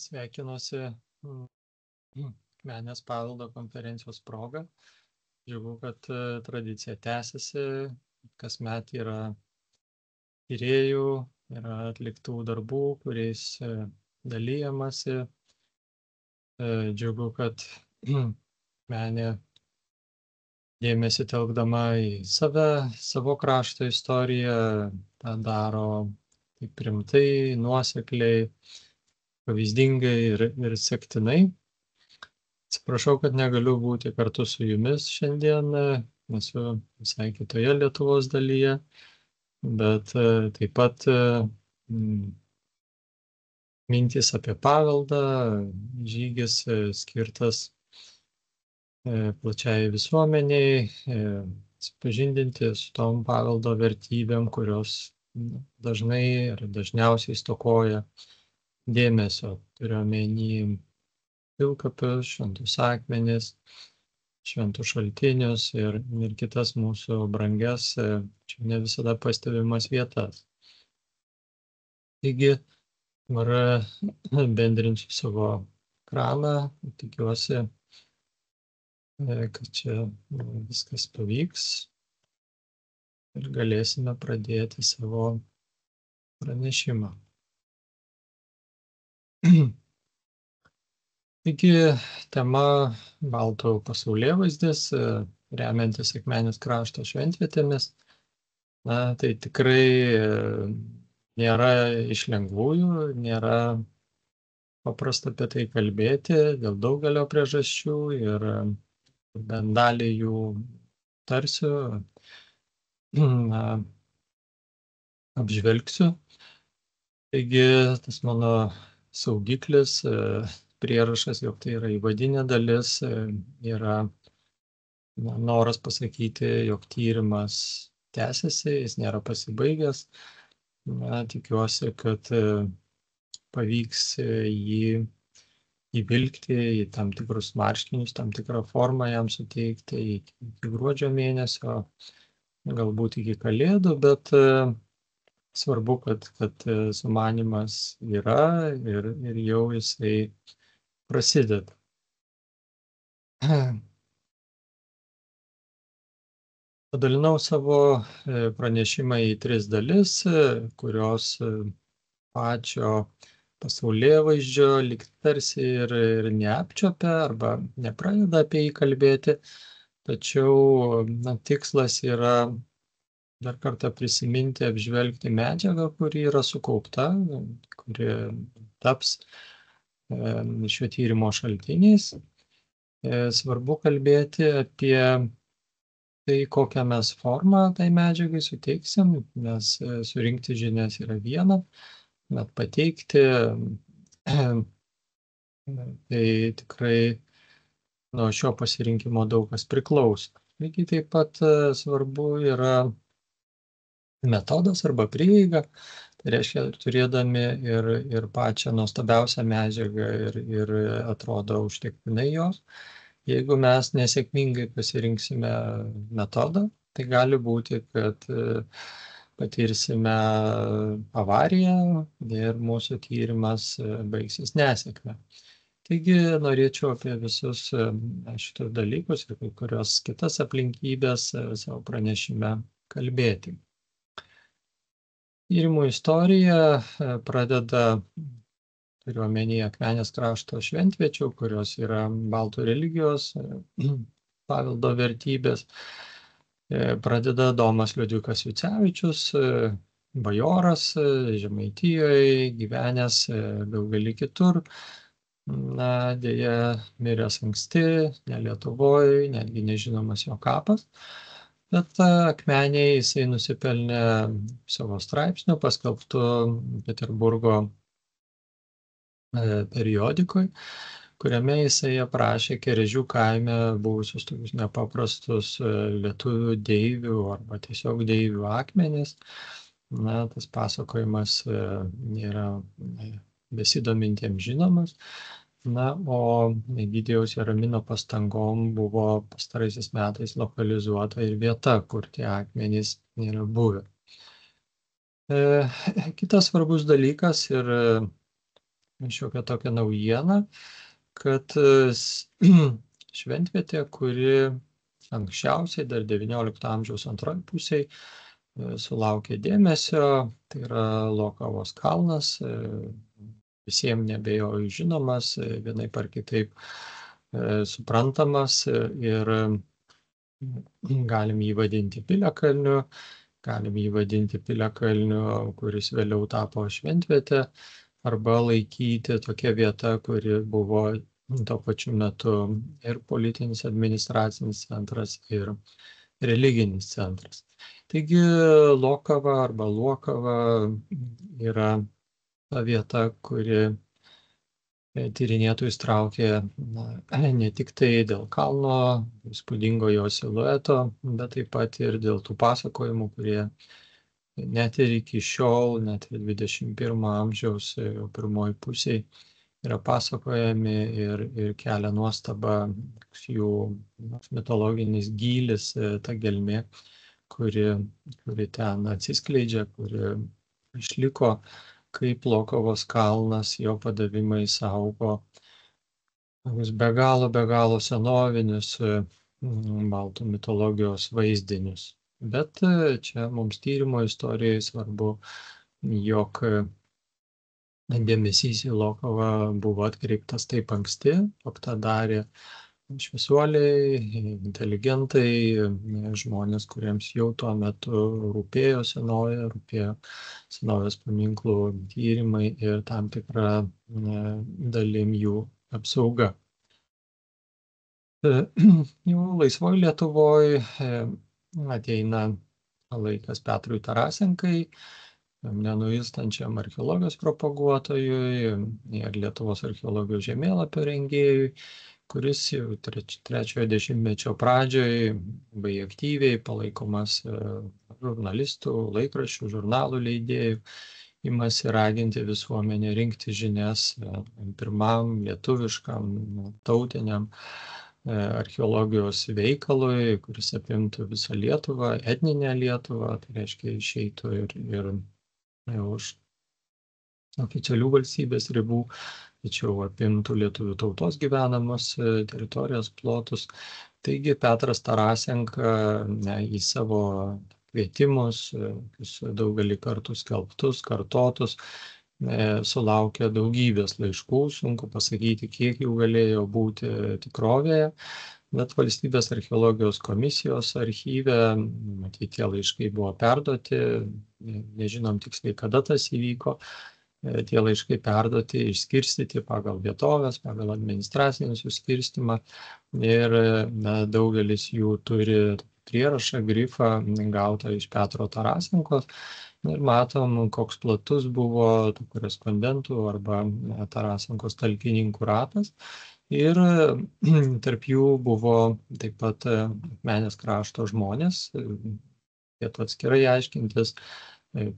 Sveikinuosi Akmenės paveldo konferencijos proga. Džiugu, kad tradicija tęsiasi, kasmet yra tyrėjų, yra atliktų darbų, kuriais dalyjamasi. Džiugu, kad Akmenė dėmesį telkdama į save, savo krašto istoriją, tą daro taip rimtai, nuosekliai, pavyzdingai ir sektinai. Atsiprašau, kad negaliu būti kartu su jumis šiandien, esu visai kitoje Lietuvos dalyje, bet taip pat mintys apie paveldą, žygis skirtas plačiai visuomeniai, supažindinti su tom paveldo vertybėm, kurios dažnai ir dažniausiai stokoja dėmesio. Turiu omeny pilkapius, šventus akmenis, šventus šaltinius ir kitas mūsų brangias, čia ne visada pastebimas vietas. Taigi, dabar bendrinsiu savo ekraną, tikiuosi, kad čia viskas pavyks ir galėsime pradėti savo pranešimą. Taigi, tema Baltų pasaulėvaizdis, remiantis Akmenės krašto šventvietėmis. Na, tai tikrai nėra iš lengvųjų, nėra paprasta apie tai kalbėti dėl daugelio priežasčių ir bent dalį jų tarsiu, apžvelgsiu. Taigi, tas mano saugiklis, prierašas, jog tai yra įvadinė dalis, yra noras pasakyti, jog tyrimas tęsiasi, jis nėra pasibaigęs. Tikiuosi, kad pavyks jį įvilkti į tam tikrus marškinius, tam tikrą formą jam suteikti iki gruodžio mėnesio, galbūt iki Kalėdų, bet svarbu, kad sumanymas yra ir jau jisai prasideda. Padalinau savo pranešimą į 3 dalis, kurios pačio pasaulėvaizdžio lyg tarsi ir neapčiuopia arba nepradeda apie jį kalbėti, tačiau tikslas yra dar kartą prisiminti, apžvelgti medžiagą, kuri yra sukaupta, kuri taps šio tyrimo šaltiniais. Svarbu kalbėti apie tai, kokią mes formą tai medžiagai suteiksim, nes surinkti žinias yra viena, bet pateikti, tai tikrai nuo šio pasirinkimo daug kas priklauso. Lygiai taip pat svarbu yra metodas arba prieiga, tai reiškia, turėdami ir pačią nuostabiausią medžiagą ir atrodo užtektinai jos. Jeigu mes nesėkmingai pasirinksime metodą, tai gali būti, kad patirsime avariją ir mūsų tyrimas baigsis nesėkme. Taigi norėčiau apie visus šitus dalykus ir kai kurios kitas aplinkybės savo pranešime kalbėti. Tyrimų istorija pradeda, turiu omeny Akmenės krašto šventviečių, kurios yra baltų religijos paveldo vertybės. Pradeda Domas Liudvikas Jucevičius, bajoras, Žemaitijoje, gyvenęs daugelį kitur. Deja, miręs anksti, ne Lietuvoje, netgi nežinomas jo kapas. Bet Akmenėje jisai nusipelnė savo straipsnių, paskelbtų Peterburgo periodikoje, kuriame jisai aprašė Kerežių kaime buvusius tokius nepaprastus lietuvių deivių arba tiesiog deivių akmenis. Tas pasakojimas yra besidomintiems žinomas. O Egidijaus Jeramino pastangom buvo pastaraisiais metais lokalizuota ir vieta, kur tie akmenys yra buvę. Kitas svarbus dalykas ir šiokia tokia naujiena, kad šventvietė, kuri anksčiausiai dar XIX amžiaus antroje pusėje sulaukė dėmesio, tai yra Lokavos kalnas, visiems nebejoju žinomas, vienaip ar kitaip suprantamas ir galim jį vadinti piliakalniu, galim jį vadinti piliakalniu, kuris vėliau tapo šventvietė, arba laikyti tokia vieta, kuri buvo tuo pačiu metu ir politinis administracinis centras, ir religinis centras. Taigi Lokava arba Luokava yra ta vieta, kuri tyrinėtojus traukė ne tik tai dėl kalno, įspūdingo jo silueto, bet taip pat ir dėl tų pasakojimų, kurie net ir iki šiol, net ir 21 amžiaus pirmoji pusėje yra pasakojami ir kelia nuostabą jų mitologinis gylis, ta gelmė, kuri ten atsiskleidžia, kuri išliko kaip Lokavos kalnas, jo padavimai saugo be galo senovinius baltų mitologijos vaizdinius. Bet čia mums tyrimo istorijoje svarbu, jog dėmesys į Lokavą buvo atkreiptas taip anksti, jog tą darė šviesuoliai, inteligentai, žmonės, kuriems jau tuo metu rūpėjo senovės paminklų tyrimai ir tam tikra dalim jų apsauga. Jau laisvoj Lietuvoje ateina laikas Petrui Tarasenkai, nenuilstančiam archeologijos propaguotojui ir Lietuvos archeologijos žemėlapio rengėjui, kuris jau trečiojo dešimtmečio pradžioje labai aktyviai palaikomas žurnalistų, laikraščių, žurnalų leidėjų, imasi raginti visuomenę rinkti žinias pirmam lietuviškam tautiniam archeologijos veikalui, kuris apimtų visą Lietuvą, etninę Lietuvą, tai reiškia išeitų ir už oficialių valstybės ribų, tačiau apimtų lietuvių tautos gyvenamos teritorijos plotus. Taigi Petras Tarasenka į savo kvietimus, daugelį kartų skelbtus, kartotus, sulaukė daugybės laiškų, sunku pasakyti, kiek jų galėjo būti tikrovėje, bet Valstybės archeologijos komisijos archyve, matyt, tie laiškai buvo perduoti, nežinom tiksliai, kada tas įvyko, tie laiškai perduoti, išskirstyti pagal vietovės, pagal administracinį suskirstymą ir daugelis jų turi prierašą, grifą gautą iš Petro Tarasenkos. Ir matom, koks platus buvo tų korespondentų arba Tarasenkos talkininkų ratas. Ir tarp jų buvo taip pat Akmenės krašto žmonės, reikėtų atskirai aiškintis,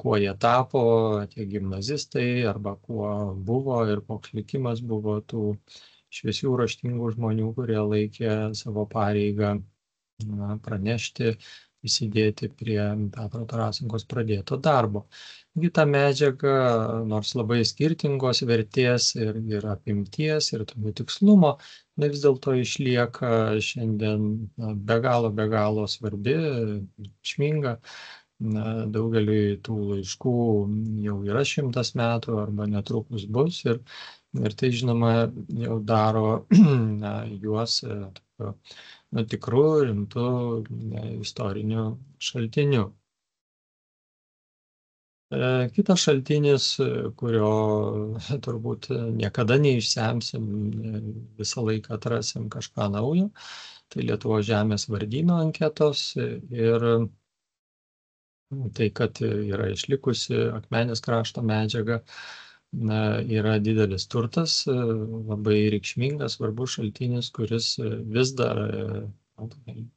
kuo jie tapo, tie gimnazistai, arba kuo buvo ir koks likimas buvo tų šviesių raštingų žmonių, kurie laikė savo pareigą pranešti, įsidėti prie Petro Tarasenkos pradėto darbo. Taigi ta medžiaga, nors labai skirtingos vertės ir apimties, ir tokio tikslumo, vis dėlto išlieka šiandien be galo svarbi, reikšminga. Daugeliui tų laiškų jau yra 100 metų arba netrukus bus ir tai, žinoma, jau daro juos tikrų, rimtų istorinių šaltinių. Kitas šaltinis, kurio turbūt niekada neišsemsim, visą laiką atrasim kažką naujo, tai Lietuvos žemės vardyno anketos ir tai, kad yra išlikusi Akmenės krašto medžiaga, yra didelis turtas, labai reikšmingas, svarbus šaltinis, kuris vis dar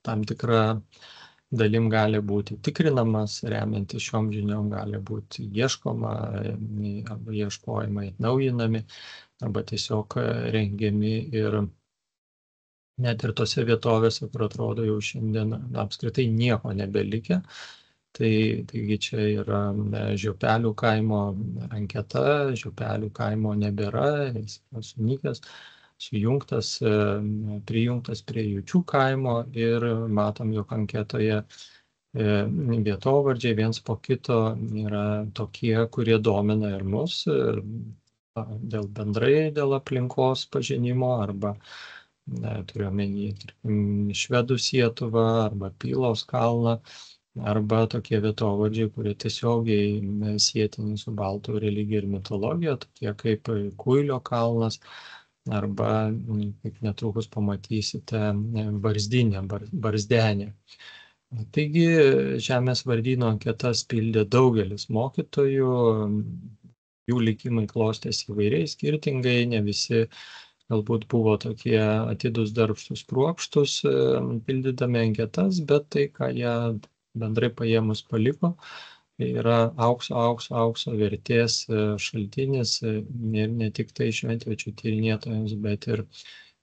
tam tikra dalim gali būti tikrinamas, remiantis šiom žiniom gali būti ieškoma, arba ieškojimai atnaujinami, arba tiesiog rengiami ir net ir tose vietovėse, kur atrodo jau šiandien apskritai nieko nebelikę, Taigi čia yra Žiopelių kaimo anketa, Žiopelių kaimo nebėra, jis yra sunykęs, sujungtas, prijungtas prie Jučių kaimo ir matom, jog anketoje vietovardžiai viens po kito yra tokie, kurie domina ir mus dėl aplinkos pažinimo arba turiu omeny, tarkim, Švedų Sietuvą arba Pylos kalną, arba tokie vietovardžiai, kurie tiesiogiai sietini su baltų religija ir mitologija, tokie kaip Kuilio kalnas, arba, kaip netrukus pamatysite, Barzdenė. Taigi Žemės vardyno anketas pildė daugelis mokytojų, jų likimai klostėsi įvairiai, skirtingai, ne visi galbūt buvo tokie atidūs, darbštūs, kruopštūs, pildydami anketas, bet tai, ką jie bendrai paėmus paliko, yra aukso vertės šaltinis ir ne tik tai šventviečio tyrinėtojams, bet ir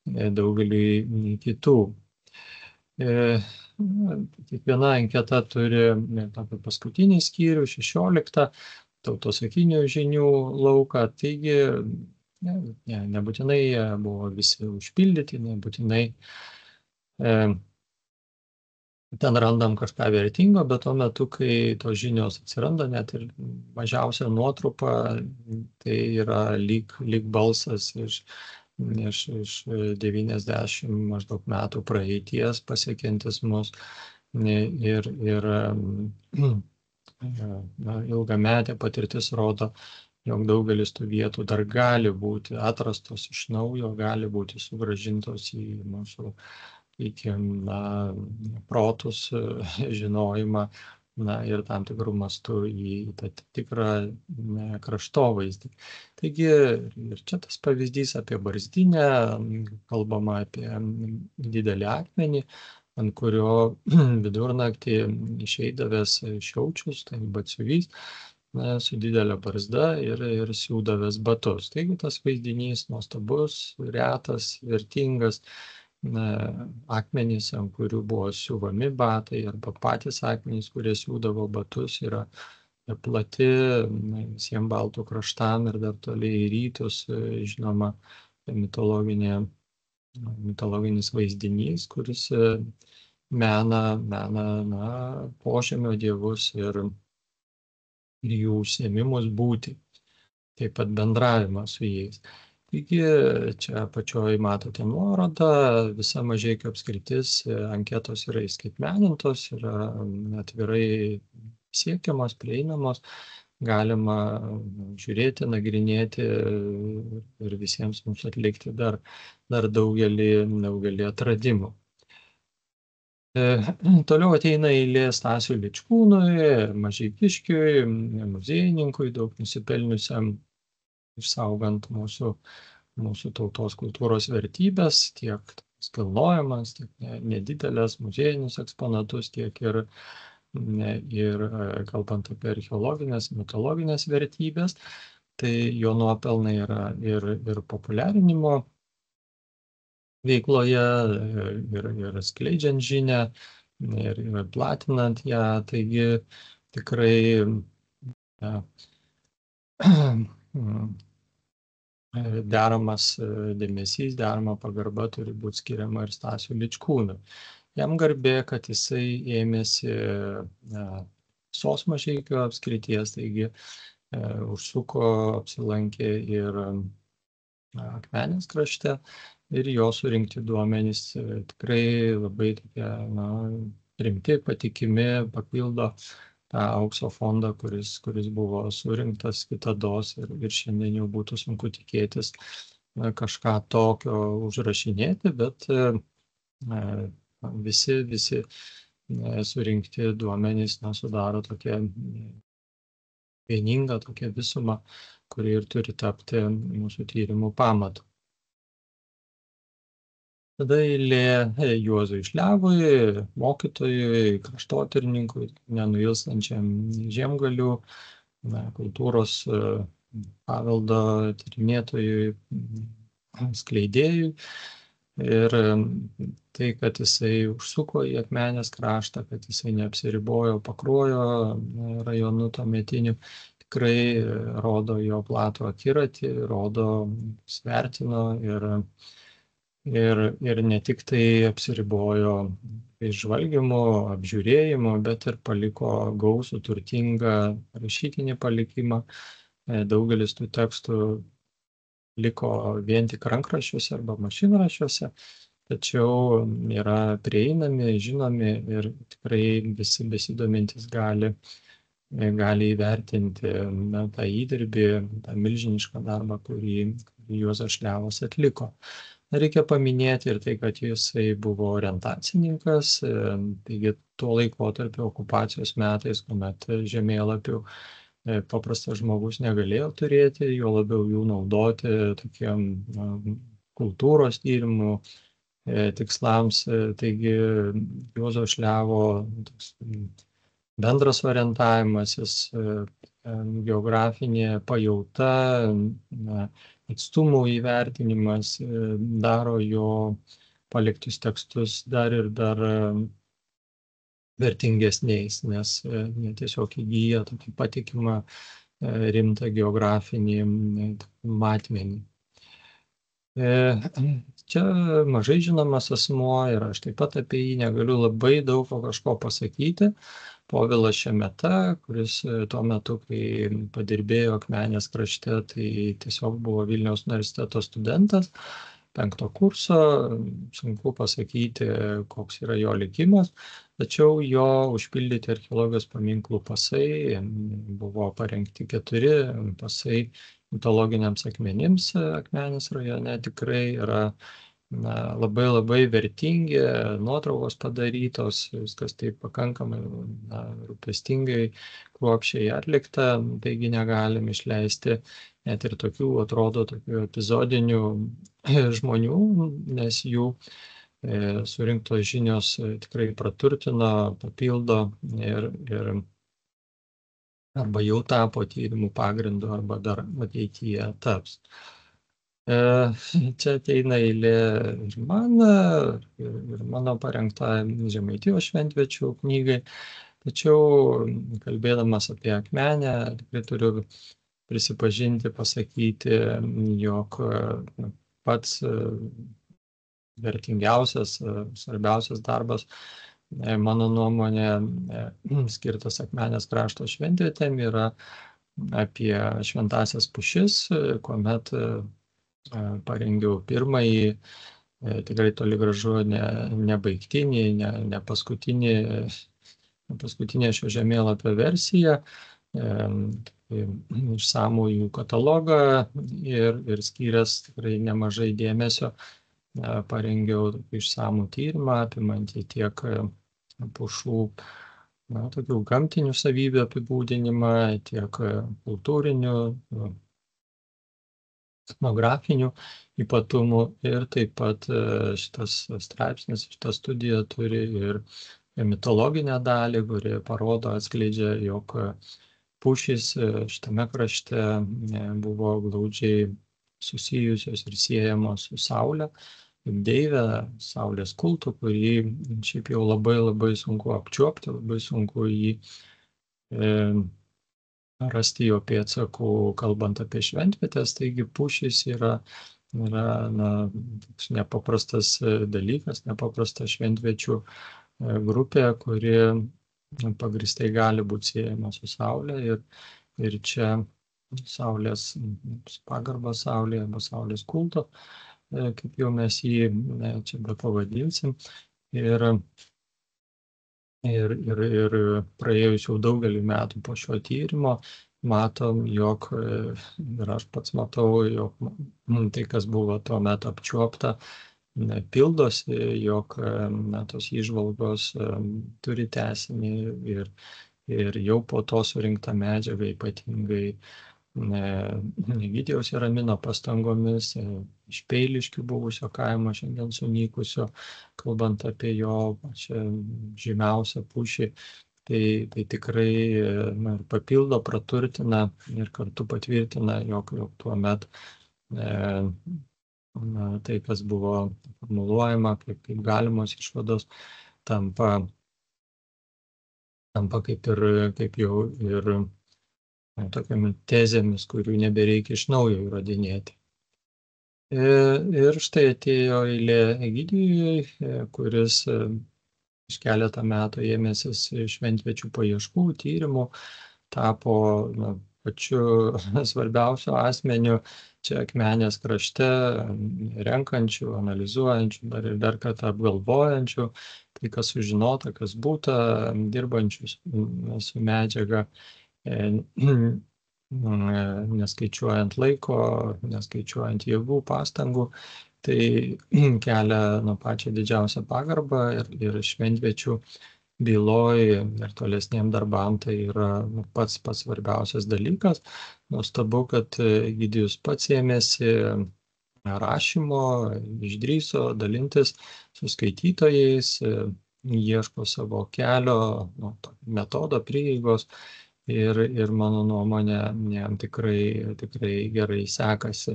daugeliui kitų. Kiekviena anketa turi tokį paskutinį skyrių, 16, tautosakinių žinių lauką, taigi nebūtinai jie buvo visi užpildyti, nebūtinai ten randam kažką vertingo, bet tuo metu, kai tos žinios atsiranda, net ir mažiausia nuotrupa, tai yra lyg balsas iš 90 maždaug metų praeities pasiekiantis mus ir ilgametė patirtis rodo, jog daugelis tų vietų dar gali būti atrastos iš naujo, gali būti sugrąžintos į mūsų, protus, žinojimą, ir tam tikrų mastų į tą tikrą kraštovaizdį. Taigi ir čia tas pavyzdys apie Barzdinę, kalbama apie didelį akmenį, ant kurio vidurnaktį išeidavęs Šiaučius, tai batsiuvys, su didelė barzda ir siūdavęs batus. Taigi tas vaizdinys nuostabus, retas, vertingas, akmenys, ant kurių buvo siuvami batai, arba patys akmenys, kurie siūdavo batus, yra plati visiems baltų kraštam ir dar toliai į rytus, žinoma, mitologinis vaizdinys, kuris mena požemio dievus ir jų užsiėmimus būti, taip pat bendravimą su jais. Taigi čia apačioj matote nuorodą, visa Mažeikių apskritis anketos yra įskaitmenintos, yra atvirai siekiamos, prieinamos, galima žiūrėti, nagrinėti ir visiems mums atlikti dar daugelį atradimų. Toliau ateina eilė Stasiui Ličkūnui, Mažeikiškiui, muziejininkui, daug nusipelniusiam, išsaugant mūsų tautos kultūros vertybės, tiek kilnojamas, tiek nedidelės muziejinius eksponatus, tiek ir kalbant apie archeologinės, mitologinės vertybės. Tai jo nuopelnai yra ir populiarinimo veikloje, ir skleidžiant žinią, ir platinant ją. Taigi tikrai deramas dėmesys, derama pagarba turi būti skiriama ir Stasiui Ličkūnui. Jam garbė, kad jisai ėmėsi visos Mažeikių apskrities, taigi užsuko, apsilankė ir Akmenės krašte ir jo surinkti duomenys tikrai labai tokie rimti, patikimi, papildo tą aukso fondą, kuris buvo surinktas kitados ir šiandien jau būtų sunku tikėtis kažką tokio užrašinėti, bet visi surinkti duomenys sudaro tokią vieningą tokią visumą, kuri ir turi tapti mūsų tyrimų pamatu. Tada eilė Juozui Šliavui, mokytojui, kraštotyrininkui, nenuilstančiam Žiemgalių, kultūros paveldo tyrinėtojui, skleidėjui. Ir tai, kad jisai užsuko į Akmenės kraštą, kad jisai neapsiribojo Pakruojo rajonu tuometiniu, tikrai rodo jo platų akiratį, rodo, svertino ir ne tik tai apsiribojo išžvalgymu, apžiūrėjimu, bet ir paliko gausų, turtingą rašytinį palikimą. Daugelis tų tekstų liko vien tik rankraščiuose arba mašinraščiuose, tačiau yra prieinami, žinomi ir tikrai visi besidomintys gali įvertinti tą įdirbį, tą milžinišką darbą, kurį Juozas Šliavas atliko. Reikia paminėti ir tai, kad jisai buvo orientacininkas, taigi tuo laikotarpiu okupacijos metais, kuomet žemėlapių paprastas žmogus negalėjo turėti, juo labiau jų naudoti tokiam kultūros tyrimų tikslams. Taigi Juozo Šliavo bendras orientavimasis, geografinė pajauta, atstumų įvertinimas daro jo paliktus tekstus dar vertingesniais, nes tiesiog įgyja tokį patikimą rimtą geografinį matmenį. Čia mažai žinomas asmuo ir aš taip pat apie jį negaliu labai daug kažko pasakyti. Povilas Šemeta, kuris tuo metu, kai padirbėjo Akmenės krašte, tai tiesiog buvo Vilniaus universiteto studentas, 5. kurso, sunku pasakyti, koks yra jo likimas, tačiau jo užpildyti archeologijos paminklų pasai, buvo parengti 4 pasai mitologiniams akmenims Akmenės rajone, tikrai yra labai vertingi, nuotraukos padarytos, viskas taip pakankamai rūpestingai, kruopščiai atlikta, taigi negalim išleisti net ir tokių, atrodo, tokių epizodinių žmonių, nes jų surinktos žinios tikrai praturtino, papildo ir arba jau tapo tyrimų pagrindu, arba dar ateityje taps. Čia ateina eilė ir man, ir mano parengta Žemaitijos šventviečio knygai, tačiau kalbėdamas apie Akmenę, tikrai turiu prisipažinti, pasakyti, jog pats vertingiausias, svarbiausias darbas, mano nuomonė, skirtas Akmenės krašto šventvietėm, yra apie šventąsias pušis, kuomet parengiau pirmąjį, tikrai toli gražu nebaigtinį, ne paskutinė šio žemėlapio versija, išsamų jų katalogą ir skyręs tikrai nemažai dėmesio, parengiau išsamų tyrimą, apimantį tiek pušų tokių gamtinių savybių apibūdinimą, tiek kultūrinių, etnografinių ypatumų, ir taip pat šitas straipsnis, šita studija turi ir mitologinę dalį, kuri parodo, atskleidžia, jog pušys šitame krašte buvo glaudžiai susijusios ir siejamos su Saule, deivė, Saulės kultu, kurį šiaip jau labai sunku apčiuopti, labai sunku jį rasti jo pėdsakų, kalbant apie šventvietės, taigi pušys yra nepaprastas dalykas, nepaprasta šventviečių grupė, kuri pagrįstai gali būti siejama su Saule, ir čia Saulės pagarba Saulė arba Saulės kulto, kaip jau mes jį čia bepavadinsim, ir praėjus jau daugelį metų po šio tyrimo matom, jog, ir aš pats matau, jog tai, kas buvo tuo metu apčiuopta, pildosi, jog tos įžvalgos turi tęsinį ir jau po to surinkta medžiaga, ypatingai Egidijaus Jeramino pastangomis, iš Peiliškių buvusio kaimo, šiandien sunykusio, kalbant apie jo pačią žymiausią pušį, tai tikrai papildo, praturtina ir kartu patvirtina, jog tuomet tai, kas buvo formuluojama kaip galimos išvados, tampa kaip jau ir tokiamis tezėmis, kurių nebereikia iš naujo įrodinėti. Ir štai atėjo eilė Egidijui, kuris iš keletą metų ėmėsis šventviečių paieškų, tyrimų, tapo pačiu svarbiausiu asmeniu čia Akmenės krašte, renkančių, analizuojančių, dar kartą apgalvojančių, tai kas sužinota, kas būta, dirbančių su medžiaga, neskaičiuojant laiko, neskaičiuojant jėgų, pastangų, tai kelia pačią didžiausią pagarbą ir šventviečių byloj ir tolesniem darbam tai yra pats svarbiausias dalykas. Nuostabu, kad Egidijus pats ėmėsi rašymo, išdrįso dalintis su skaitytojais, ieško savo kelio, metodo, prieigos. Ir mano nuomonė, jam tikrai gerai sekasi.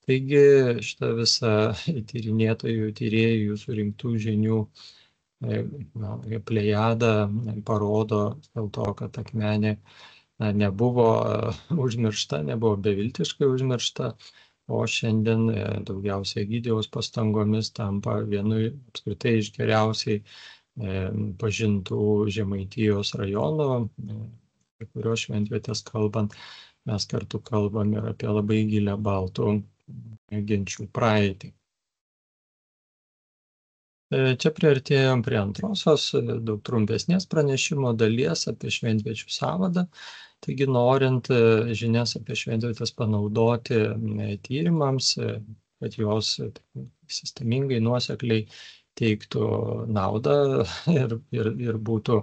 Taigi šitą visą tyrinėtojų, tyrėjų surinktų žinių plejada parodo dėl to, kad Akmenė nebuvo užmiršta, nebuvo beviltiškai užmiršta, o šiandien daugiausiai Egidijaus pastangomis tampa vienu apskritai iš geriausiai pažintų Žemaitijos rajonų, kurios šventvietės kalbant, mes kartu kalbam ir apie labai gilią baltų genčių praeitį. Čia priartėjom prie antrosios, daug trumpesnės pranešimo dalies apie šventviečių sąvadą. Taigi, norint žinias apie šventvietės panaudoti tyrimams, kad jos sistemingai, nuosekliai teiktų naudą ir būtų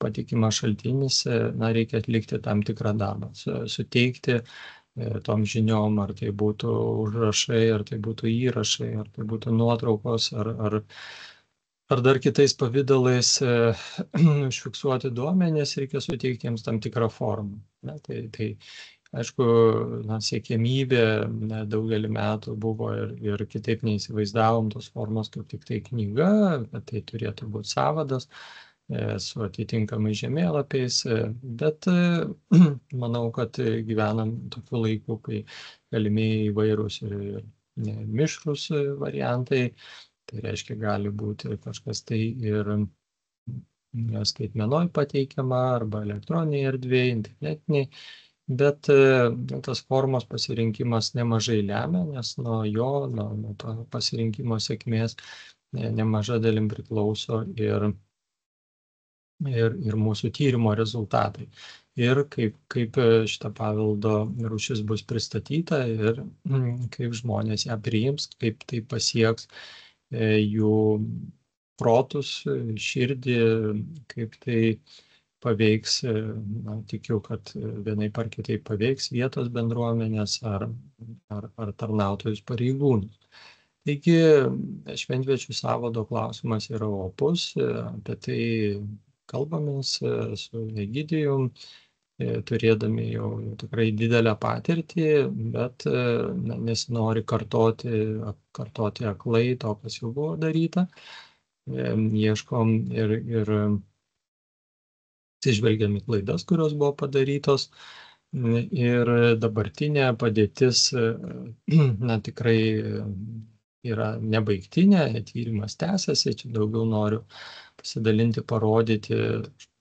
patikimas šaltinis, reikia atlikti tam tikrą darbą, suteikti tom žiniom, ar tai būtų užrašai, ar tai būtų įrašai, ar tai būtų nuotraukos, ar dar kitais pavydalais užfiksuoti duomenys, reikia suteikti jiems tam tikrą formą. Tai aišku, siekiamybė daugelį metų buvo ir kitaip neįsivaizdavom tos formos kaip tik tai knyga, bet tai turėtų būti sąvadas su atitinkamai žemėlapiais, bet manau, kad gyvenam tokiu laiku, kai galimi įvairūs ir mišrūs variantai, tai reiškia gali būti kažkas tai ir skaitmenoj pateikiama arba elektroniniai erdvėje, internetiniai, bet tas formos pasirinkimas nemažai lemia, nes nuo to pasirinkimo sėkmės nemaža dalim priklauso ir mūsų tyrimo rezultatai. Ir kaip šita paveldo rūšis bus pristatyta ir kaip žmonės ją priims, kaip tai pasieks jų protus, širdį, kaip tai paveiks, tikiu, kad vienaip ar kitaip paveiks vietos bendruomenės ar tarnautojus pareigūnus. Taigi, šventviečių sąvado klausimas yra opus, apie tai kalbamės su Egidijum, turėdami jau tikrai didelę patirtį, bet nesinori kartoti aklai to, kas jau buvo daryta. Ieškom ir atsižvelgiam į klaidas, kurios buvo padarytos. Ir dabartinė padėtis tikrai yra nebaigtinė, tyrimas tęsiasi, čia daugiau noriu pasidalinti, parodyti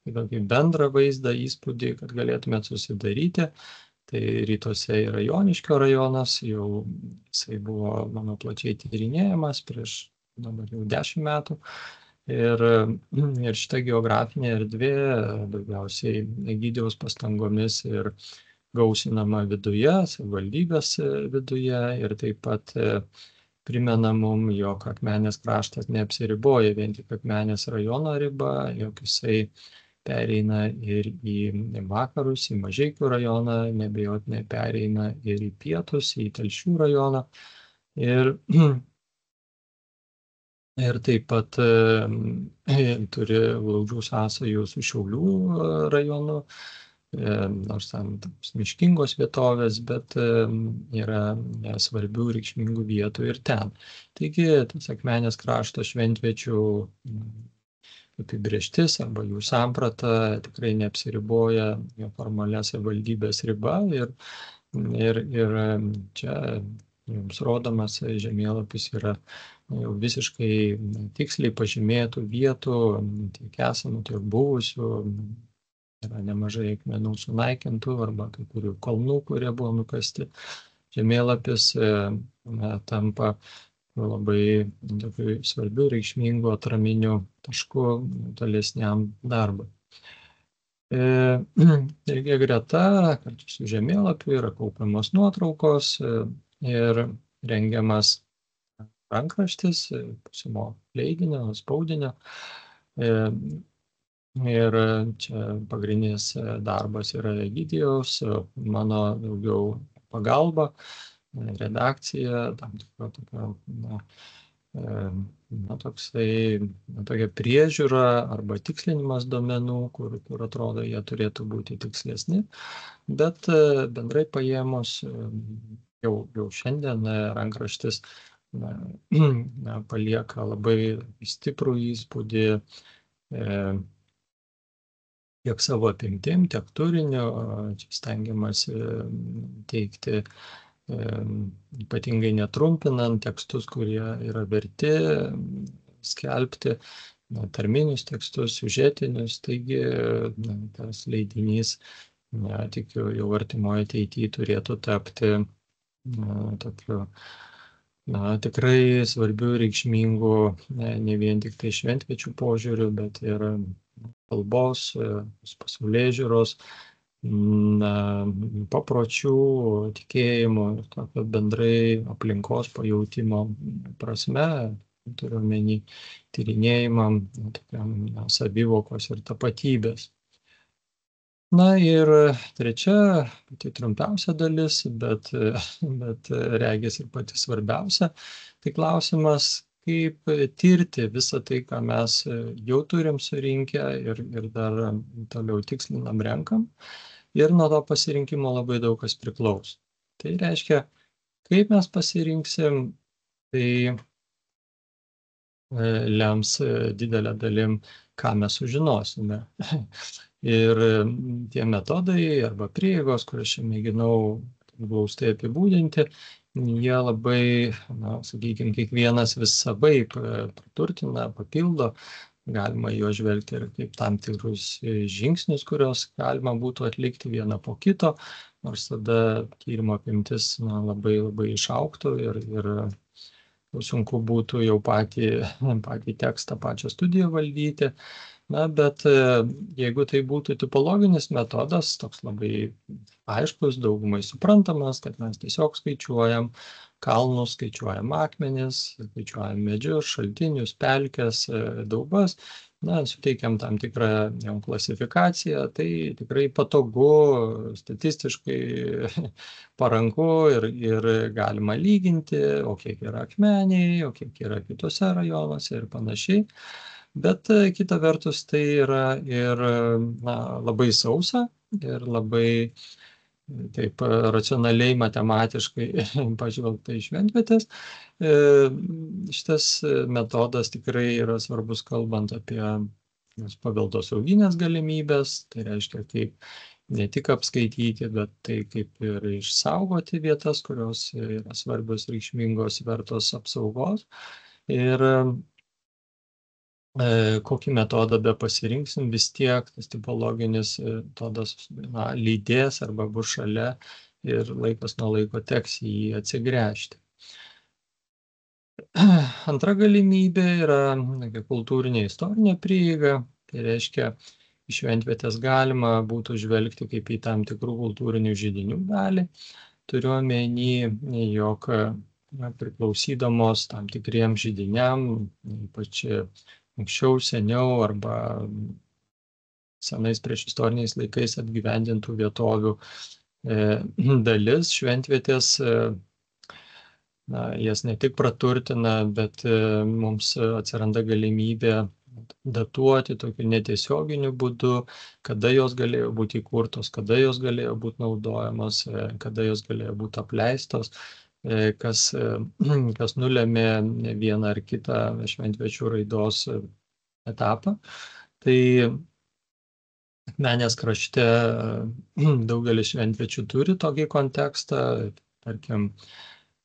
tokį bendrą vaizdą, įspūdį, kad galėtumėt susidaryti. Tai rytuose yra Joniškio rajonas, jau jisai buvo mano plačiai tyrinėjamas prieš dabar jau 10 metų. Ir šita geografinė erdvė daugiausiai Egidijaus pastangomis ir gausinama viduje, savivaldybės viduje, ir taip pat primena mum, jog Akmenės kraštas neapsiriboja vien tik Akmenės rajono riba, jog jisai pereina ir į vakarus, į Mažeikių rajoną, neabejotinai pereina ir į pietus, į Telšių rajoną. Ir taip pat turi glaudžių sąsajų su Šiaulių rajonu, nors ten miškingos vietovės, bet yra svarbių reikšmingų vietų ir ten. Taigi, tas Akmenės krašto šventviečių apibrėžtis arba jų samprata tikrai neapsiriboja formalia savivaldybės riba ir čia jums rodomas žemėlapis yra jau visiškai tiksliai pažymėtų vietų, tiek esamų, tiek buvusių. Yra nemažai akmenų sunaikintų arba kai kurių kalnų, kurie buvo nukasti. Žemėlapis tampa labai tokių svarbių, reikšmingų atraminių taškų tolesniam darbui. Irgi greta, kartu su žemėlapiu, yra kaupiamos nuotraukos ir rengiamas rankraštis, būsimo leidinio, spaudinio. Ir čia pagrindinis darbas yra Egidijaus, mano daugiau pagalba, redakcija, tam tikra tokia priežiūra arba tikslinimas duomenų, kur atrodo jie turėtų būti tikslesni, bet bendrai paėmus jau šiandien rankraštis palieka labai stiprų įspūdį tiek savo apimtim, tiek turiniu. Čia stengiamasi teikti ypatingai netrumpinant tekstus, kurie yra verti skelbti, tarminius tekstus, siužetinius. Taigi tas leidinys, tikiu, jau artimoje ateityje turėtų tapti tokiu tikrai svarbių, reikšmingų, ne vien tik tai šventviečių požiūrių, bet ir kalbos, pasaulėžiūros, papročių, tikėjimo ir tokio bendrai aplinkos pajautimo prasme, turiu omeny tyrinėjimą savivokos ir tapatybės. Na ir trečia, pati trumpiausia dalis, bet regis ir pati svarbiausia, tai klausimas, kaip tirti visą tai, ką mes jau turim surinkę ir dar toliau tikslinam, renkam. Ir nuo to pasirinkimo labai daug kas priklauso. Tai reiškia, kaip mes pasirinksim, tai lems didelę dalim, ką mes sužinosime. Ir tie metodai arba prieigos, kurias čia mėginau glaustai apibūdinti, jie labai, sakykime, kiekvienas vis savaip praturtina, papildo. Galima jo žvelgti ir kaip tam tikrus žingsnius, kurios galima būtų atlikti vieną po kito, nors tada tyrimo apimtis labai išaugtų ir sunku būtų jau patį tekstą, pačią studiją valdyti. Bet jeigu tai būtų tipologinis metodas, toks labai aiškus, daugumai suprantamas, kad mes tiesiog skaičiuojam kalnus, skaičiuojam akmenis, skaičiuojam medžius, šaltinius, pelkes, daubas, suteikiam tam tikrą klasifikaciją, tai tikrai patogu, statistiškai paranku ir galima lyginti, o kiek yra akmeniai, o kiek yra kitose rajonuose ir panašiai. Bet kita vertus tai yra ir labai sausa ir labai taip racionaliai, matematiškai pažvelgta į šventvietės. Šitas metodas tikrai yra svarbus, kalbant apie paveldosauginės galimybės, tai reiškia, kaip ne tik apskaityti, bet tai kaip ir išsaugoti vietas, kurios yra svarbios, reikšmingos, vertos apsaugos. Ir kokį metodą be pasirinksim, vis tiek tas tipologinis metodas lydės arba bus šalia ir laikas nuo laiko teks į jį atsigręžti. Antra galimybė yra kultūrinė istorinė prieiga, tai reiškia, į šventvietės galima būtų žvelgti kaip į tam tikrų kultūrinių židinių dalį. Turiu omeny, jog priklausydamos tam tikriem židiniam, ypač anksčiau, seniau arba senais priešistoriniais laikais apgyvendintų vietovių dalis šventvietės jas ne tik praturtina, bet mums atsiranda galimybė datuoti tokiu netiesioginiu būdu, kada jos galėjo būti įkurtos, kada jos galėjo būti naudojamos, kada jos galėjo būti apleistos, kas nulėmė vieną ar kitą šventviečių raidos etapą. Tai Akmenės krašte daugelis šventviečių turi tokį kontekstą, tarkim,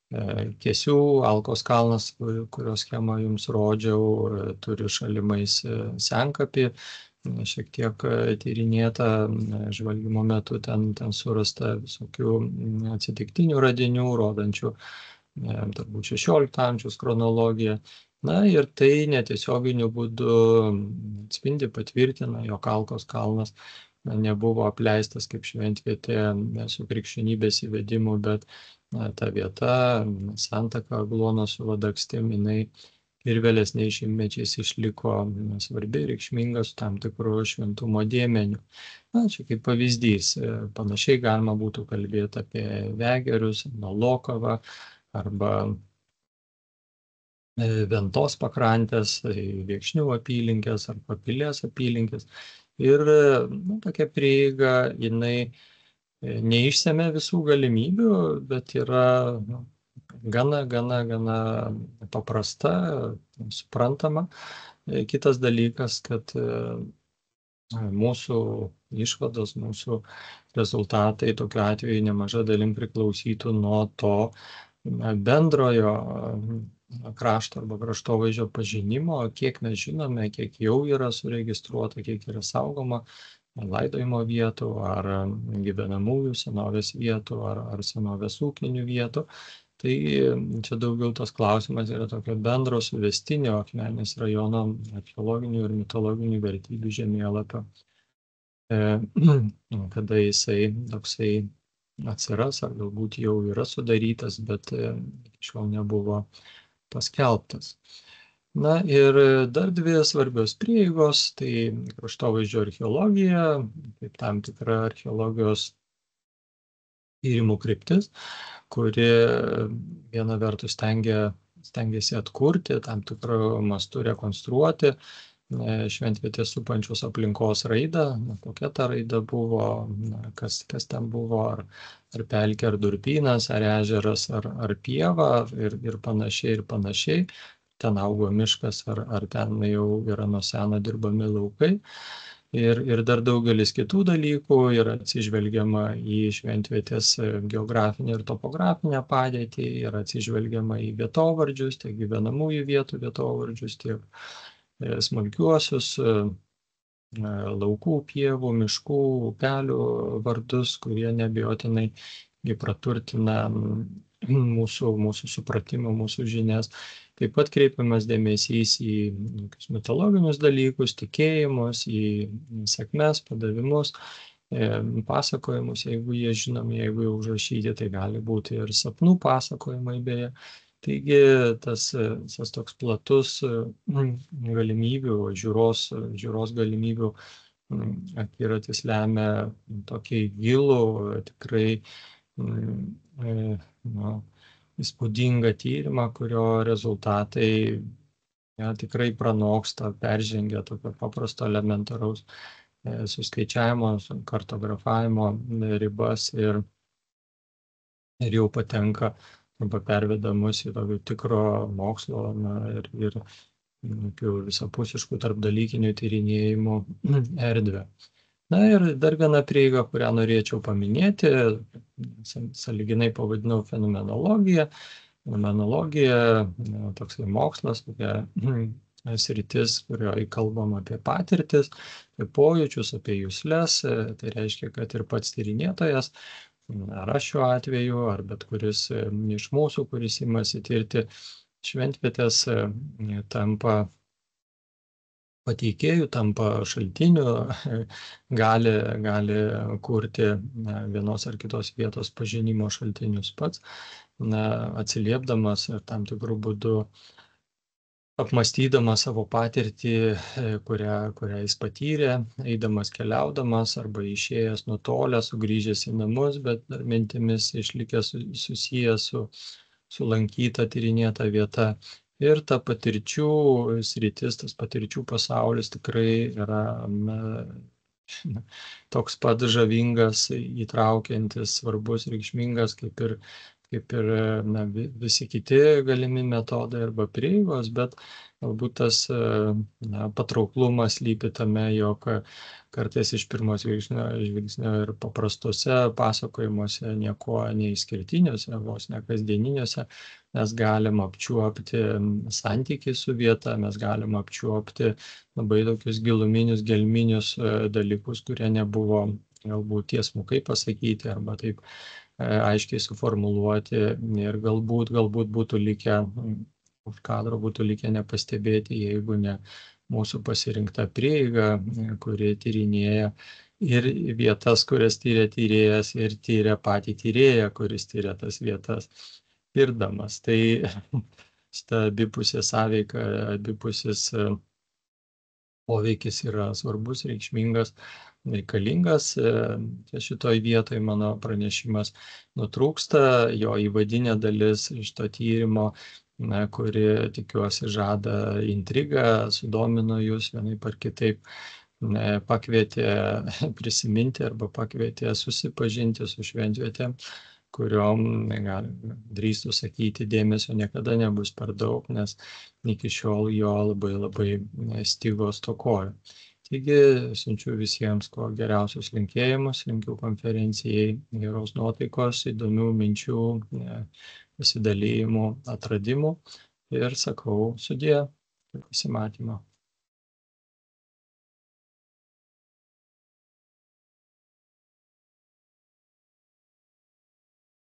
Kiesių, Alkos kalnas, kurio schemą jums rodžiau, turi šalimais senkapį, šiek tiek tyrinėta, žvalgymo metu ten surasta visokių atsitiktinių radinių, rodančių turbūt 16 amžiaus chronologiją. Na ir tai netiesioginiu būdu atspindi, patvirtina, jog Alkos kalnas nebuvo apleistas kaip šventvietė su krikščionybės įvedimu, bet ta vieta, santaka Agluono su Vadakstim, jinai ir vėlesniais šimtmečiais išliko svarbi, reikšminga su tam tikru šventumo dėmeniu. Na, čia kaip pavyzdys, panašiai galima būtų kalbėti apie Vegerius, Nolokavą arba Ventos pakrantės, Viekšnių apylinkės ar Papilės apylinkės. Ir tokia prieiga, jinai neišsemia visų galimybių, bet yra gana paprasta, suprantama. Kitas dalykas, kad mūsų išvados, mūsų rezultatai tokiu atveju nemaža dalim priklausytų nuo to bendrojo krašto arba kraštovaizdžio pažinimo, kiek mes žinome, kiek jau yra suregistruota, kiek yra saugoma laidojimo vietų ar gyvenamųjų senovės vietų ar senovės ūkinių vietų. Tai čia daugiau tas klausimas yra tokio bendro suvestinio Akmenės rajono archeologinių ir mitologinių vertybių žemėlapio, kada jisai toksai atsiras, ar galbūt jau yra sudarytas, bet iki šiol nebuvo paskelbtas. Na ir dar dvi svarbios prieigos, tai kraštovaizdžio archeologija, kaip tam tikra archeologijos tyrimų kryptis, kuri viena vertus stengiasi atkurti, tam tikrų mastų rekonstruoti šventvietės supančios aplinkos raidą, kokia ta raida buvo, kas ten buvo, ar pelkė, ar durpynas, ar ežeras, ar pieva ir panašiai. Ten augo miškas, ar ten jau yra nuo seno dirbami laukai. Ir dar daugelis kitų dalykų yra atsižvelgiama į šventvietės geografinę ir topografinę padėtį, yra atsižvelgiama į vietovardžius, tiek gyvenamųjų vietų vietovardžius, tiek smulkiuosius laukų, pievų, miškų, upelių vardus, kurie neabejotinai praturtina mūsų supratimą, mūsų žinias. Taip pat kreipiamas dėmesys į mitologinius dalykus, tikėjimus, į sakmes, padavimus, pasakojimus, jeigu jie žinomi, jeigu jau užrašyti, tai gali būti ir sapnų pasakojimai beje. Taigi tas toks platus galimybių, žiūros galimybių akiratis lemia tokį gilų, tikrai įspūdingą tyrimą, kurio rezultatai tikrai pranoksta, peržengia tokio paprasto elementaraus suskaičiavimo, kartografavimo ribas ir jau patenka arba perveda mus į tokio tikro mokslo ir visapusiškų tarpdalykinių tyrinėjimų erdvę. Na ir dar viena prieiga, kurią norėčiau paminėti, sąlyginai pavadinau fenomenologija. Fenomenologija, toksai mokslas, tokia sritis, kurioje kalbam apie patirtis, apie pojūčius, apie jusles. Tai reiškia, kad ir pats tyrinėtojas, ar aš šiuo atveju, ar bet kuris iš mūsų, kuris imasi tirti šventvietės, tampa pateikėjų, tampa šaltiniu, gali kurti vienos ar kitos vietos pažinimo šaltinius pats, atsiliepdamas ir tam tikrų būdų apmąstydamas savo patirtį, kurią jis patyrė, eidamas, keliaudamas arba išėjęs nutolę, sugrįžęs į namus, bet mintimis išlikęs susijęs sulankyta, tyrinėta vieta. Ir ta patirčių sritis, tas patirčių pasaulis tikrai yra toks pat žavingas, įtraukiantis, svarbus, reikšmingas, kaip ir visi kiti galimi metodai arba prieigos, bet galbūt tas patrauklumas lypi tame, jog kartais iš pirmo žvilgsnio ir paprastuose pasakojimuose, niekuo neišskirtiniuose, vos ne kasdieniniuose, mes galim apčiuopti santykį su vieta, mes galim apčiuopti labai tokius giluminius, gelminius dalykus, kurie nebuvo galbūt tiesmukai pasakyti arba taip aiškiai suformuluoti ir galbūt būtų likę už kadro, būtų likę nepastebėti, jeigu ne mūsų pasirinkta prieiga, kuri tyrinėja ir vietas, kurias tyria tyrėjas, ir tyria patį tyrėją, kuris tyria tas vietas tirdamas. Tai šita abipusė sąveika, abipusis poveikis yra svarbus, reikšmingas, reikalingas. Šitoj vietoj mano pranešimas nutrūksta, jo įvadinė dalis iš to tyrimo, kuri, tikiuosi, žada intrigą, sudomino jūs vienaip ar kitaip, pakvietė prisiminti arba pakvietė susipažinti su šventvietėm, kuriom, drįstu sakyti, dėmesio niekada nebus per daug, nes iki šiol jo labai stigo, stokojo. Taigi, siunčiu visiems kuo geriausius linkėjimus, linkiu konferencijai geros nuotaikos, įdomių minčių, pasidalymų, atradimų ir sakau sudie, pasimatymo.